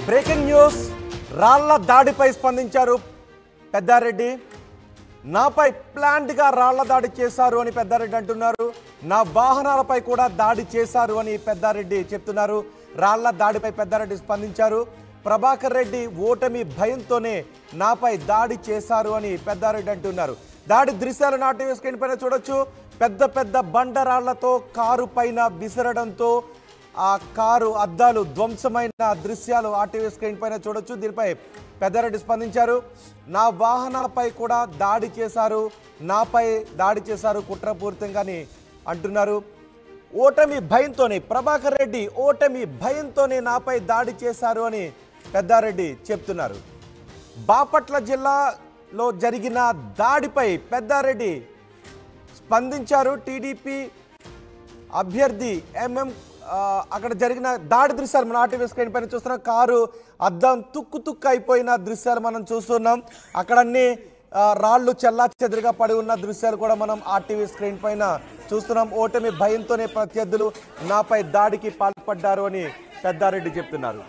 Breaking news రాళ్ల దాడిపై స్పందించారు పెద్దారెడ్డి. నాపై ప్లాంట్గా రాళ్ల దాడి చేశారు అని పెద్దారెడ్డి అంటున్నారు. నా వాహనాలపై కూడా దాడి చేశారు అని పెద్దారెడ్డి చెప్తున్నారు. రాళ్ల దాడిపై పెద్దారెడ్డి స్పందించారు. ప్రభాకర్ రెడ్డి ఓటమి భయంతోనే నాపై దాడి చేశారు అని పెద్దారెడ్డి అంటున్నారు. దాడి దృశ్యాలు నాటి స్క్రీన్ పైన చూడొచ్చు. పెద్ద పెద్ద బండరాళ్లతో కారు పైన విసరడంతో ఆ కారు అద్దాలు ధ్వంసమైన దృశ్యాలు ఆర్టీవీ స్క్రీన్ పైన చూడొచ్చు. దీనిపై పెద్దారెడ్డి స్పందించారు. నా వాహనాలపై కూడా దాడి చేశారు, నాపై దాడి చేశారు కుట్రపూరితంగాని అంటున్నారు. ఓటమి భయంతోనే ప్రభాకర్ రెడ్డి ఓటమి భయంతోనే నాపై దాడి చేశారు అని పెద్దారెడ్డి చెప్తున్నారు. బాపట్ల జిల్లాలో జరిగిన దాడిపై పెద్దారెడ్డి స్పందించారు. టీడీపీ అభ్యర్థి ఎంఎం అక్కడ జరిగిన దాడి దృశ్యాలు మన ఆర్టీవీ స్క్రీన్ పైన చూస్తున్నాం. కారు అద్దం తుక్కు అయిపోయిన దృశ్యాలు మనం చూస్తున్నాం. అక్కడ అన్ని రాళ్లు చెల్లా చెదురుగా పడి ఉన్న దృశ్యాలు కూడా మనం ఆర్టీవీ స్క్రీన్ పైన చూస్తున్నాం. ఓటమి భయంతోనే ప్రత్యర్థులు నాపై దాడికి పాల్పడ్డారు అని పెద్దారెడ్డి చెప్తున్నారు.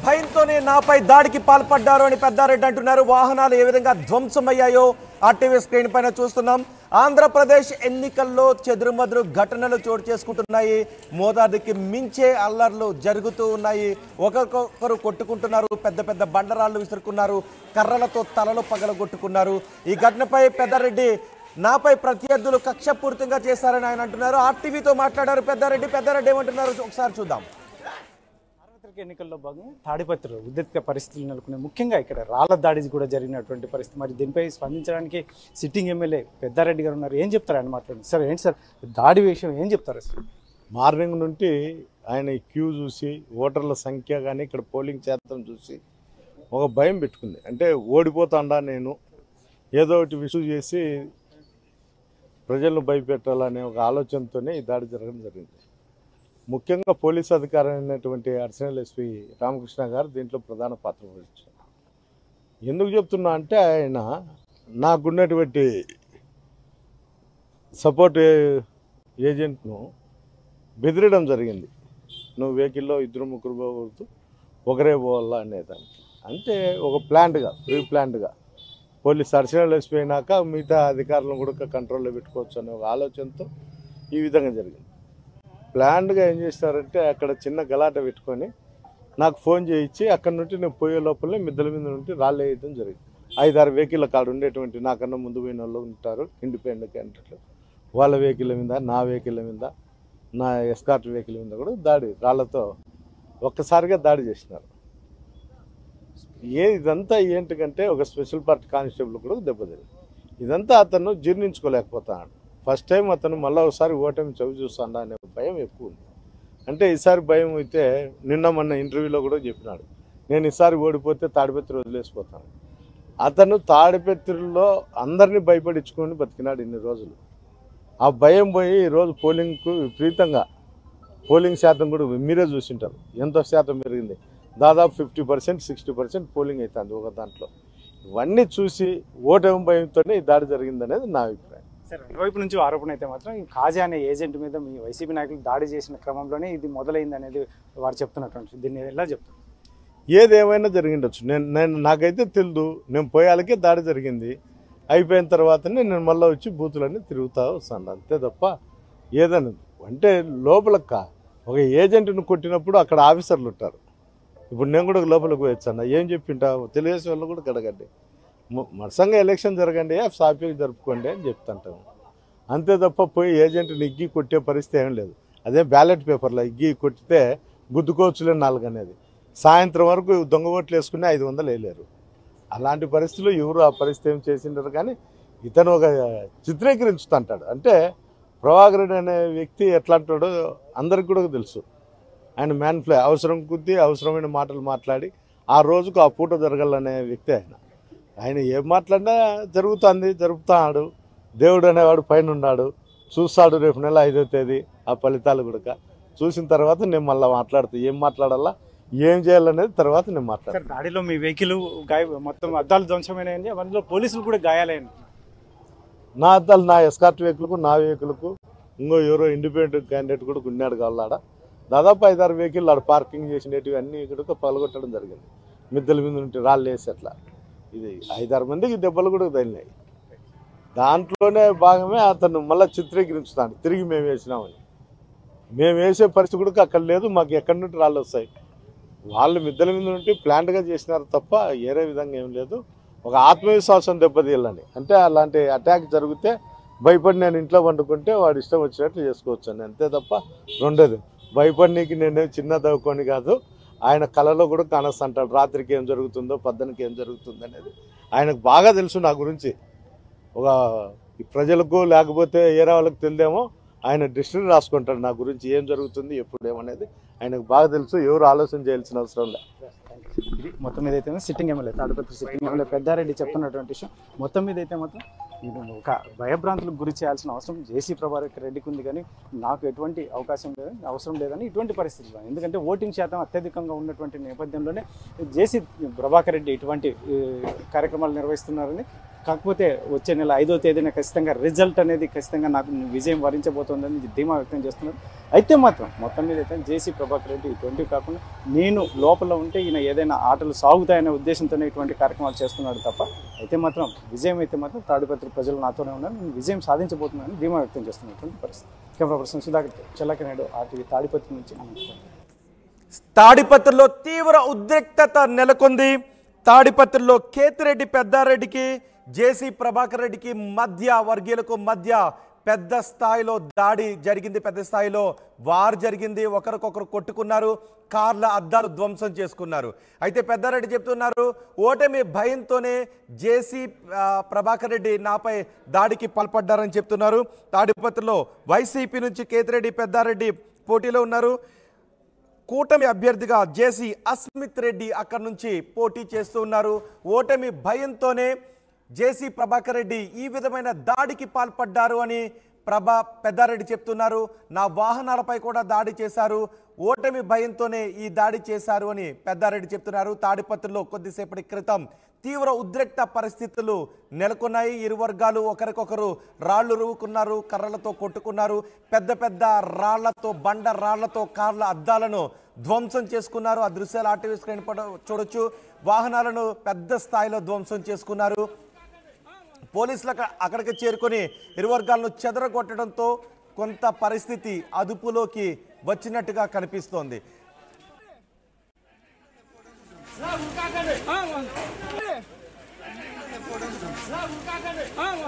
భయంతోనే నాపై దాడికి పాల్పడ్డారు అని పెద్దారెడ్డి అంటున్నారు. వాహనాలు ఏ విధంగా ధ్వంసమయ్యాయో ఆర్టీవీ స్క్రీన్ పైన చూస్తున్నాం. ఆంధ్రప్రదేశ్ ఎన్నికల్లో చెదురుమదురు ఘటనలు చోటు చేసుకుంటున్నాయి. మోతాదుకి మించే అల్లర్లు జరుగుతూ ఉన్నాయి. ఒకరికొకరు కొట్టుకుంటున్నారు. పెద్ద పెద్ద బండరాళ్లు విసురుకున్నారు. కర్రలతో తలలు పగలగొట్టుకున్నారు. ఈ ఘటనపై పెద్దారెడ్డి నాపై ప్రత్యర్థులు కక్షపూరితంగా చేశారని ఆయన అంటున్నారు. ఆర్టీవీతో మాట్లాడారు పెద్దారెడ్డి ఏమంటున్నారు ఒకసారి చూద్దాం. ఎన్నికల్లో భాగంగా తాడిపత్రిలో ఉద్రిక్త పరిస్థితులు నెలకొన్నాయి. ముఖ్యంగా ఇక్కడ రాళ్ల దాడి కూడా జరిగినటువంటి పరిస్థితి. మరి దీనిపై స్పందించడానికి సిట్టింగ్ ఎమ్మెల్యే పెద్దారెడ్డి గారు ఉన్నారు. ఏం చెప్తారు ఆయన మాట్లాడండి సార్. ఏంటి సార్ దాడి విషయం ఏం చెప్తారు అసలు? మార్నింగ్ నుండి ఆయన క్యూ చూసి ఓటర్ల సంఖ్య కానీ ఇక్కడ పోలింగ్ శాతం చూసి ఒక భయం పెట్టుకుంది. అంటే ఓడిపోతాండా నేను ఏదో ఒకటి విషయం చేసి ప్రజలను భయపెట్టాలనే ఒక ఆలోచనతోనే ఈ దాడి జరగడం జరిగింది. ముఖ్యంగా పోలీసు అధికారి అయినటువంటి అడిషనల్ ఎస్పీ రామకృష్ణ గారు దీంట్లో ప్రధాన పాత్ర వహించారు. ఎందుకు చెప్తున్నా అంటే ఆయన నాకున్నటువంటి సపోర్ట్ ఏజెంట్ను బెదిరడం జరిగింది. నువ్వు వెహికల్లో ఇద్దరు ముగ్గురు పోకూడదు, ఒకరే పోవాలా అనేదానికి. అంటే ఒక ప్రీ ప్లాంట్గా పోలీస్ అడిషనల్ ఎస్పీ అయినాక మిగతా అధికారులను కూడా కంట్రోల్లో పెట్టుకోవచ్చు అనే ఒక ఆలోచనతో ఈ విధంగా జరిగింది. ప్లాన్గా ఏం చేస్తారంటే అక్కడ చిన్న గలాట పెట్టుకొని నాకు ఫోన్ చేయించి అక్కడ నుండి నేను పోయే లోపలనే మిద్దల మీద నుండి రాళ్ళు వేయడం జరిగింది. 5-6 వెహికల్ కాడ ఉండేటువంటి నాకన్నా ముందు పోయిన వాళ్ళు ఉంటారు ఇండిపెండెంట్ క్యాండిడేట్లు. వాళ్ళ వెహికల్ మీద, నా వెహికల్ మీద, నా ఎస్కార్ట్ వెహికల్ మీద కూడా రాళ్లతో ఒక్కసారిగా దాడి చేసినారు. ఇదంతా ఏంటికంటే ఒక స్పెషల్ పార్టీ కానిస్టేబుల్ కూడా దెబ్బతింది. ఇదంతా అతను జీర్ణించుకోలేకపోతున్నాడు. ఫస్ట్ టైం అతను మళ్ళీ ఒకసారి ఓటమి చవి చూస్తాడా అనే భయం ఎక్కువ ఉంది. అంటే ఈసారి భయం అయితే మొన్న ఇంటర్వ్యూలో కూడా చెప్పినాడు, నేను ఈసారి ఓడిపోతే తాడిపత్రి వదిలేసిపోతాను. అతను తాడిపత్రిలో అందరినీ భయపడించుకొని బతికినాడు ఇన్ని రోజులు. ఆ భయం పోయి ఈరోజు పోలింగ్కు విపరీతంగా పోలింగ్ శాతం కూడా మీరే చూసింటారు ఎంత శాతం పెరిగింది. దాదాపు 50%, 60% పోలింగ్ అవుతుంది ఒక దాంట్లో. ఇవన్నీ చూసి ఓటమి భయంతోనే ఈ దాడి జరిగిందనేది నా అభిప్రాయం. సార్ వైపు నుంచి ఆరోపణ అయితే మాత్రం కాజా అనే ఏజెంట్ మీద మీ వైసీపీ నాయకులు దాడి చేసిన క్రమంలోనే ఇది మొదలైంది అనేది వారు చెప్తున్నటువంటి, దీన్ని ఎలా చెప్తారు? ఏదేమైనా జరిగిండొచ్చు. నాకైతే తెలియదు. నేను పోయాలకే దాడి జరిగింది. అయిపోయిన తర్వాతనే నేను మళ్ళీ వచ్చి బూతులన్నీ తిరుగుతూ వస్తాను. అంతే తప్ప ఏదైనా అంటే లోపల ఒక ఏజెంట్ను కొట్టినప్పుడు అక్కడ ఆఫీసర్లు ఉంటారు. ఇప్పుడు నేను కూడా లోపలికి పోయొచ్చన్న, ఏం చెప్పింటావు తెలుగుదేశం వాళ్ళు కూడా కడగండి, మరసంగా ఎలక్షన్ జరగండి, సాఫీగా జరుపుకోండి అని చెప్తుంటాము. అంతే తప్ప పోయి ఏజెంట్ని ఇగ్గి కొట్టే పరిస్థితి ఏం లేదు. అదే బ్యాలెట్ పేపర్లో ఇగ్గి కొట్టితే గుద్దుకోవచ్చులే 4 అనేది, సాయంత్రం వరకు దొంగ ఓట్లు వేసుకుని 500 వేయలేరు. అలాంటి పరిస్థితులు ఎవరు ఆ పరిస్థితి ఏం చేసింటారు. కానీ ఇతను ఒక చిత్రీకరించుతుంటాడు. అంటే ప్రభాకర్ రెడ్డి అనే వ్యక్తి ఎట్లా అంటాడో అందరికి కూడా తెలుసు. ఆయన మ్యాన్ఫ్లై అవసరం కొద్దీ అవసరమైన మాటలు మాట్లాడి ఆ రోజుకు ఆ పూట జరగాలనే వ్యక్తి ఆయన ఏం మాట్లాడినా జరుపుతాడు. దేవుడు అనేవాడు పైన ఉన్నాడు, చూస్తాడు. రేపు నెల 5వ తేదీ ఆ ఫలితాలు కూడా చూసిన తర్వాత నేను మళ్ళీ మాట్లాడుతూ ఏం మాట్లాడాలా ఏం చేయాలనేది తర్వాత నేను మాట్లాడతాను. దాడిలో మీ వెహికల్ మొత్తం అద్దాలు ధ్వంసమైనాయండి, అందులో పోలీసులు కూడా గాయాలైంది. నా అద్దాలు నా ఎస్కార్ట్ వెహికల్కు, నా వెహికల్కు, ఇంకో ఎవరో ఇండిపెండెంట్ క్యాండిడేట్ కూడా ఉన్నాడు కాళ్ళాడ. దాదాపు 5-6 వెహికల్ ఆడ పార్కింగ్ చేసినవి అన్నీ కూడా పగలగొట్టడం జరిగింది. మిద్దెల మీద నుండి రాళ్ళు వేసి అట్లా ఇది 5-6 మందికి దెబ్బలు కూడా తగిలినాయి. దాంట్లోనే భాగమే అతను మళ్ళీ చిత్రీకరించుతాడు తిరిగి మేము వేసినామని. మేము వేసే పరిస్థితి కూడా అక్కడ లేదు, మాకు ఎక్కడి నుండి రాళ్ళు వస్తాయి. వాళ్ళు మిద్దెల మీద నుండి ప్లాంట్గా చేసినారు తప్ప వేరే విధంగా ఏం లేదు. ఒక ఆత్మవిశ్వాసం దెబ్బతీయాలని, అంటే అలాంటి అటాక్ జరిగితే భయపడి నేను ఇంట్లో వండుకుంటే వాడు ఇష్టం వచ్చినట్లు చేసుకోవచ్చు అని, అంతే తప్ప రెండోది భయపడినీకి నేను చిన్న దవ్వుకొని కాదు. ఆయన కళలో కూడా కానొస్తుంటాడు, రాత్రికి ఏం జరుగుతుందో పద్దనికి ఏం జరుగుతుందో అనేది ఆయనకు బాగా తెలుసు. నా గురించి ఒక ప్రజలకు లేకపోతే ఏరే వాళ్ళకి తెలిదేమో, ఆయన డిక్షనరీ రాసుకుంటాడు నా గురించి ఏం జరుగుతుంది ఎప్పుడేమనేది ఆయనకు బాగా తెలుసు. ఎవరు ఆలోచన చేయాల్సిన అవసరం లేదు. ఇది మొత్తం మీద అయితే sitting MLA Tadipatri sitting MLA Peddareddy చెప్తున్నటువంటి విషయం. మొత్తం మీద అయితే మాత్రం ఇది ఒక భయభ్రాంతులకు గురి చేయాల్సిన అవసరం జేసీ ప్రభాకర్ రెడ్డికి ఉంది, కానీ నాకు ఎటువంటి అవసరం లేదని ఇటువంటి పరిస్థితుల్లో, ఎందుకంటే ఓటింగ్ శాతం అత్యధికంగా ఉన్నటువంటి నేపథ్యంలోనే జేసీ ప్రభాకర్ రెడ్డి ఇటువంటి కార్యక్రమాలు నిర్వహిస్తున్నారని. కాకపోతే వచ్చే నెల 5వ తేదీన ఖచ్చితంగా రిజల్ట్ అనేది ఖచ్చితంగా నాకు విజయం వరించబోతోందని ధీమా వ్యక్తం చేస్తున్నారు. అయితే మాత్రం మొత్తం మీద అయితే జేసీ ప్రభాకర్ రెడ్డి ఇటువంటి కాకుండా నేను లోపల ఉంటే ఈయన ఏదైనా ఆటలు సాగుతాయనే ఉద్దేశంతోనే ఇటువంటి కార్యక్రమాలు చేస్తున్నాడు తప్ప, అయితే మాత్రం విజయం అయితే మాత్రం తాడిపత్రి ప్రజలు నాతోనే ఉన్నారు, నేను విజయం సాధించబోతున్నానని ధీమా వ్యక్తం చేస్తున్నటువంటి పరిస్థితి. Camera person Sudhakar, Chellakinaidu, RTV Tadipatri నుంచి. తాడిపత్రిలో తీవ్ర ఉద్రిక్తత నెలకొంది. తాడిపత్రిలో కేతిరెడ్డి పెద్దారెడ్డికి జేసీ ప్రభాకర్ రెడ్డికి మధ్య, వర్గీయులకు మధ్య పెద్ద స్థాయిలో దాడి జరిగింది, పెద్ద స్థాయిలో వార్ జరిగింది. ఒకరికొకరు కొట్టుకున్నారు, కార్ల అద్దాలు ధ్వంసం చేసుకున్నారు. అయితే పెద్దారెడ్డి చెప్తున్నారు ఓటమి భయంతోనే జేసీ ప్రభాకర్ రెడ్డి నాపై దాడికి పాల్పడ్డారని చెప్తున్నారు. తాడిపత్రిలో వైసీపీ నుంచి కేతిరెడ్డి పెద్దారెడ్డి పోటీలో ఉన్నారు. కూటమి అభ్యర్థిగా జేసీ అస్మిత్ రెడ్డి అక్కడి నుంచి పోటీ చేస్తూ ఉన్నారు. ఓటమి భయంతోనే జేసీ ప్రభాకర్ రెడ్డి ఈ విధమైన దాడికి పాల్పడ్డారు అని పెద్దారెడ్డి చెప్తున్నారు. నా వాహనాలపై కూడా దాడి చేశారు, ఓటమి భయంతోనే ఈ దాడి చేశారు అని పెద్దారెడ్డి చెప్తున్నారు. తాడిపత్రిలో కొద్దిసేపటి క్రితం తీవ్ర ఉద్రిక్త పరిస్థితులు నెలకొన్నాయి. ఇరు వర్గాలు ఒకరికొకరు రాళ్లు రువ్వుకున్నారు, కర్రలతో కొట్టుకున్నారు, పెద్ద పెద్ద రాళ్లతో, బండ రాళ్లతో కార్ల అద్దాలను ధ్వంసం చేసుకున్నారు. ఆ దృశ్యాలు RTV స్క్రీన్ పై చూడొచ్చు. వాహనాలను పెద్ద స్థాయిలో ధ్వంసం చేసుకున్నారు. పోలీసులు అక్కడికి చేరుకొని ఇరు వర్గాలను చెదరగొట్టడంతో కొంత పరిస్థితి అదుపులోకి వచ్చినట్టుగా కనిపిస్తోంది. Ah,